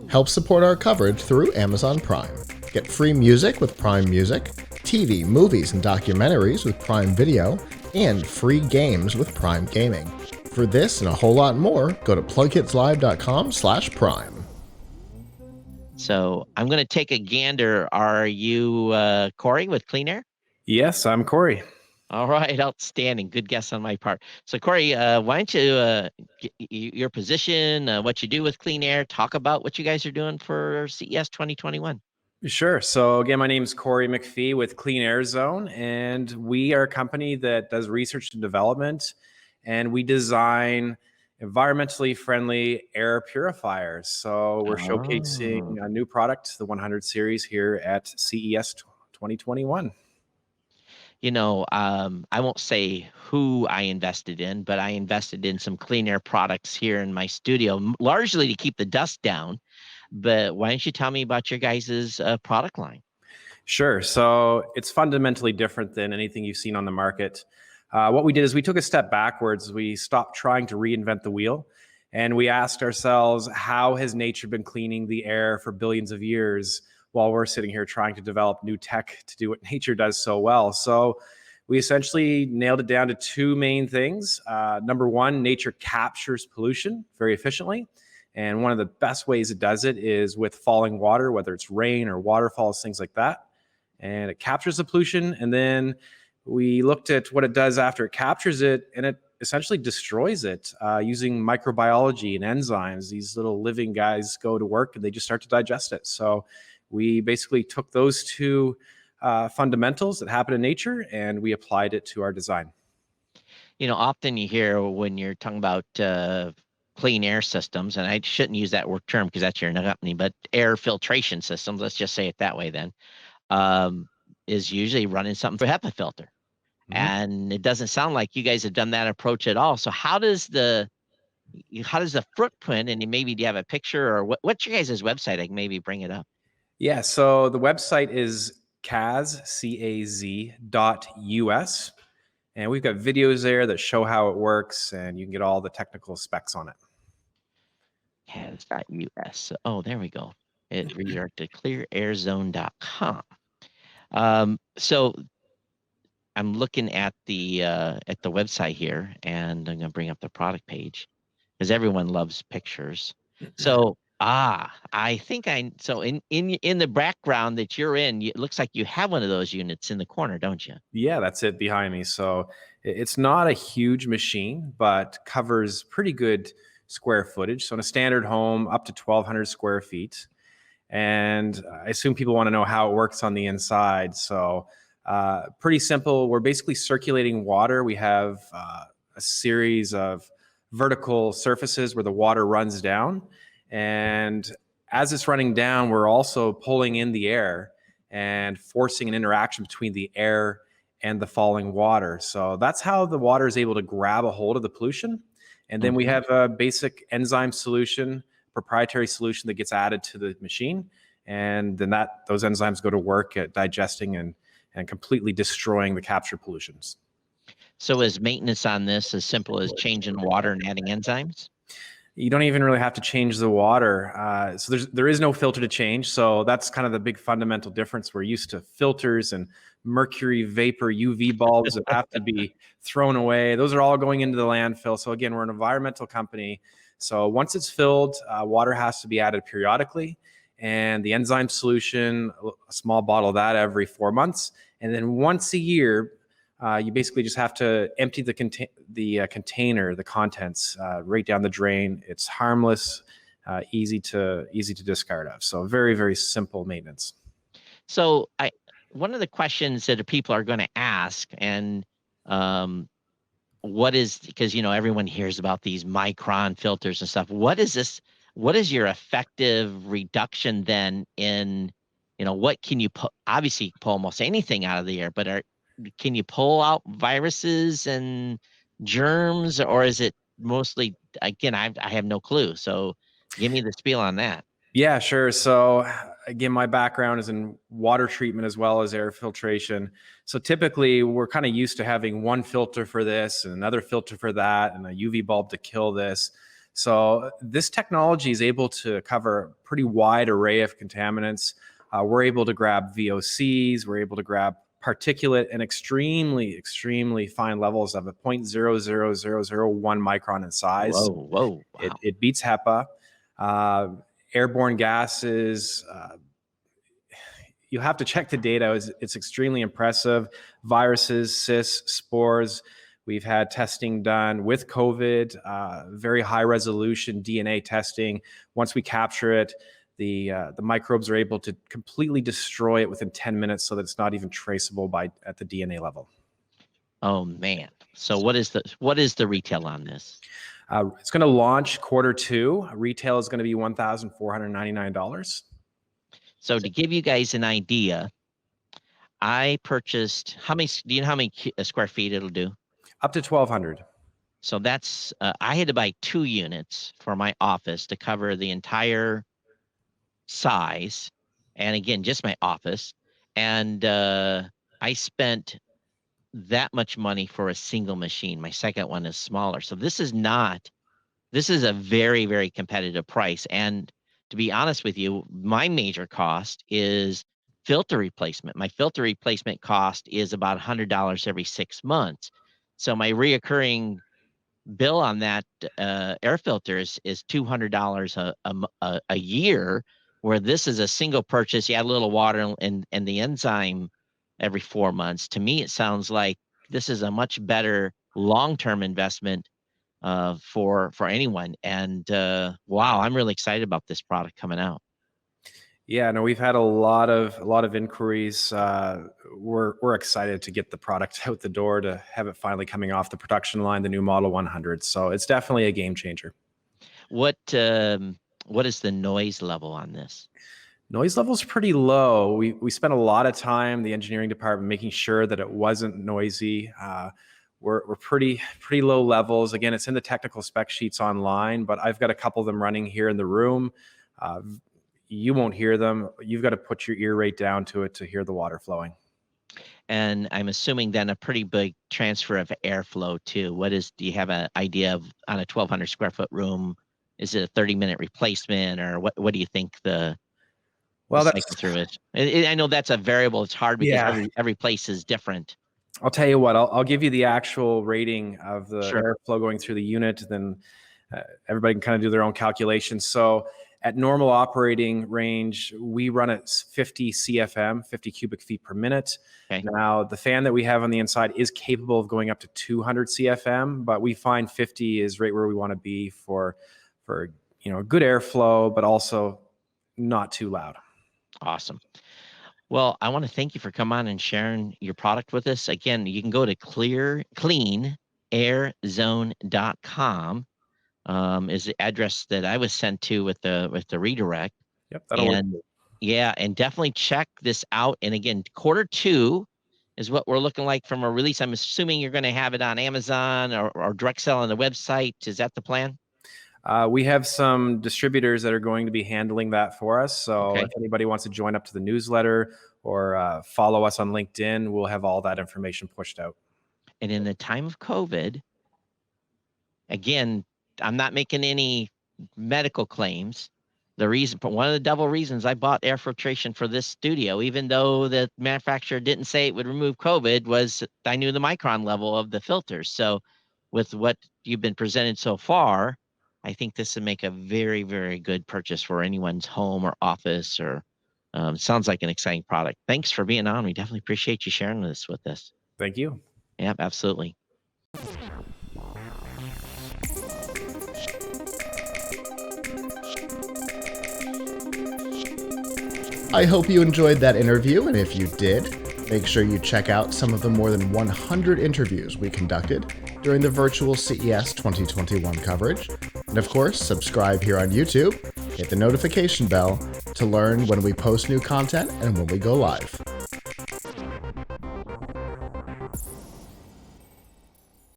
Help support our coverage through Amazon Prime. Get free music with Prime Music, TV, movies, and documentaries with Prime Video, and free games with Prime Gaming. For this and a whole lot more, go to PLUGHITZlive.com/Prime. So I'm going to take a gander. Are you Corey with Clean Air? Yes, I'm Corey. All right, outstanding. Good guess on my part. So Corey, why don't you your position, what you do with Clean Air, talk about what you guys are doing for CES 2021. Sure. So again, my name is Corey McPhee with CleanAirZone, and we are a company that does research and development, and we design environmentally friendly air purifiers. So we're showcasing a new product, the 100 series here at CES 2021. You know, I won't say who I invested in, but I invested in some Clean Air products here in my studio, largely to keep the dust down. But why don't you tell me about your guys' product line? Sure. So it's fundamentally different than anything you've seen on the market. What we did is we took a step backwards. We stopped trying to reinvent the wheel, and we asked ourselves, how has nature been cleaning the air for billions of years while we're sitting here trying to develop new tech to do what nature does so well? So we essentially nailed it down to two main things. Number one, nature captures pollution very efficiently. And one of the best ways it does it is with falling water, whether it's rain or waterfalls, things like that. And it captures the pollution. And then we looked at what it does after it captures it, and it essentially destroys it using microbiology and enzymes. These little living guys go to work and they just start to digest it. So we basically took those two fundamentals that happen in nature and we applied it to our design. You know, often you hear when you're talking about clean air systems, and I shouldn't use that word term because that's your company, but air filtration systems, let's just say it that way then, is usually running something for HEPA filter. And it doesn't sound like you guys have done that approach at all. So how does the footprint, and maybe do you have a picture, or what's your guys' website? I can maybe bring it up. Yeah, so the website is CAZ, CAZ.us. And we've got videos there that show how it works, and you can get all the technical specs on it. CAZ.us. Oh, there we go. It redirected to CleanAirZone.com. So I'm looking at the website here, and I'm going to bring up the product page because everyone loves pictures. So I think so in the background that you're in, it looks like you have one of those units in the corner, don't you? Yeah, that's it behind me. So it's not a huge machine, but covers pretty good square footage. So in a standard home, up to 1,200 square feet. And I assume people want to know how it works on the inside. So pretty simple. We're basically circulating water. We have a series of vertical surfaces where the water runs down. And as it's running down, we're also pulling in the air and forcing an interaction between the air and the falling water. So that's how the water is able to grab a hold of the pollution. And then we have a basic enzyme solution, proprietary solution that gets added to the machine. And then those enzymes go to work at digesting and completely destroying the captured pollutions. So is maintenance on this as simple as changing water and adding enzymes? You don't even really have to change the water. So there is no filter to change. So that's kind of the big fundamental difference. We're used to filters and mercury vapor UV bulbs that have to be thrown away. Those are all going into the landfill. So again, we're an environmental company. So once it's filled, water has to be added periodically. And the enzyme solution, a small bottle of that every 4 months. And then once a year, you basically just have to empty the container, the contents, right down the drain. It's harmless, easy to discard of. So very, very simple maintenance. So one of the questions that people are going to ask, and because everyone hears about these micron filters and stuff. What is this? What is your effective reduction then in, what can you obviously pull almost anything out of the air, but can you pull out viruses and germs, or is it mostly, again, I have no clue. So give me the spiel on that. Yeah, sure. So again, my background is in water treatment as well as air filtration. So typically we're kind of used to having one filter for this and another filter for that and a UV bulb to kill this. So this technology is able to cover a pretty wide array of contaminants. We're able to grab VOCs, we're able to grab particulate and extremely fine levels of a 0.00001 micron in size. Whoa, wow. It beats HEPA. Airborne gases, you'll have to check the data. It's extremely impressive. Viruses, cysts, spores. We've had testing done with COVID, very high resolution DNA testing. Once we capture it, the microbes are able to completely destroy it within 10 minutes so that it's not even traceable at the DNA level. Oh man. So what is the retail on this? It's going to launch Q2. Retail is going to be $1,499. So to give you guys an idea, I purchased do you know how many square feet it'll do? Up to 1,200. So that's, I had to buy 2 units for my office to cover the entire size. And again, just my office. And I spent that much money for a single machine. My second one is smaller. So this is a very, very competitive price. And to be honest with you, my major cost is filter replacement. My filter replacement cost is about $100 every 6 months. So my reoccurring bill on that air filter is $200 a year, where this is a single purchase. You add a little water and the enzyme every 4 months. To me, it sounds like this is a much better long-term investment for anyone. And wow, I'm really excited about this product coming out. Yeah, no, we've had a lot of inquiries. We're excited to get the product out the door, to have it finally coming off the production line, the new Model 100. So it's definitely a game changer. What is the noise level on this? Noise level is pretty low. We spent a lot of time, the engineering department, making sure that it wasn't noisy. We're pretty low levels. Again, it's in the technical spec sheets online, but I've got a couple of them running here in the room. You won't hear them. You've got to put your ear rate down to it to hear the water flowing. And I'm assuming then a pretty big transfer of airflow too. Do you have an idea of, on a 1,200 square foot room, is it a 30-minute replacement, or what do you think cycle through it? I know that's a variable. It's hard because every place is different. I'll tell you what, I'll give you the actual rating of the airflow going through the unit, then everybody can kind of do their own calculations. So at normal operating range, we run at 50 CFM, 50 cubic feet per minute. Okay. Now, the fan that we have on the inside is capable of going up to 200 CFM, but we find 50 is right where we want to be for good airflow, but also not too loud. Awesome. Well, I want to thank you for coming on and sharing your product with us. Again, you can go to CleanAirZone.com. Is the address that I was sent to with the redirect. Yep, that'll work. Yeah, and definitely check this out. And again, Q2 is what we're looking like from a release. I'm assuming you're going to have it on Amazon or direct sell on the website. Is that the plan? We have some distributors that are going to be handling that for us. So if anybody wants to join up to the newsletter or follow us on LinkedIn, we'll have all that information pushed out. And in the time of COVID, again, I'm not making any medical claims. One of the double reasons I bought air filtration for this studio, even though the manufacturer didn't say it would remove COVID, was I knew the micron level of the filters. So with what you've been presented so far, I think this would make a very, very good purchase for anyone's home or office, or sounds like an exciting product. Thanks for being on. We definitely appreciate you sharing this with us. Thank you. Yeah, absolutely. I hope you enjoyed that interview, and if you did, make sure you check out some of the more than 100 interviews we conducted during the virtual CES 2021 coverage. And of course, subscribe here on YouTube, hit the notification bell to learn when we post new content and when we go live.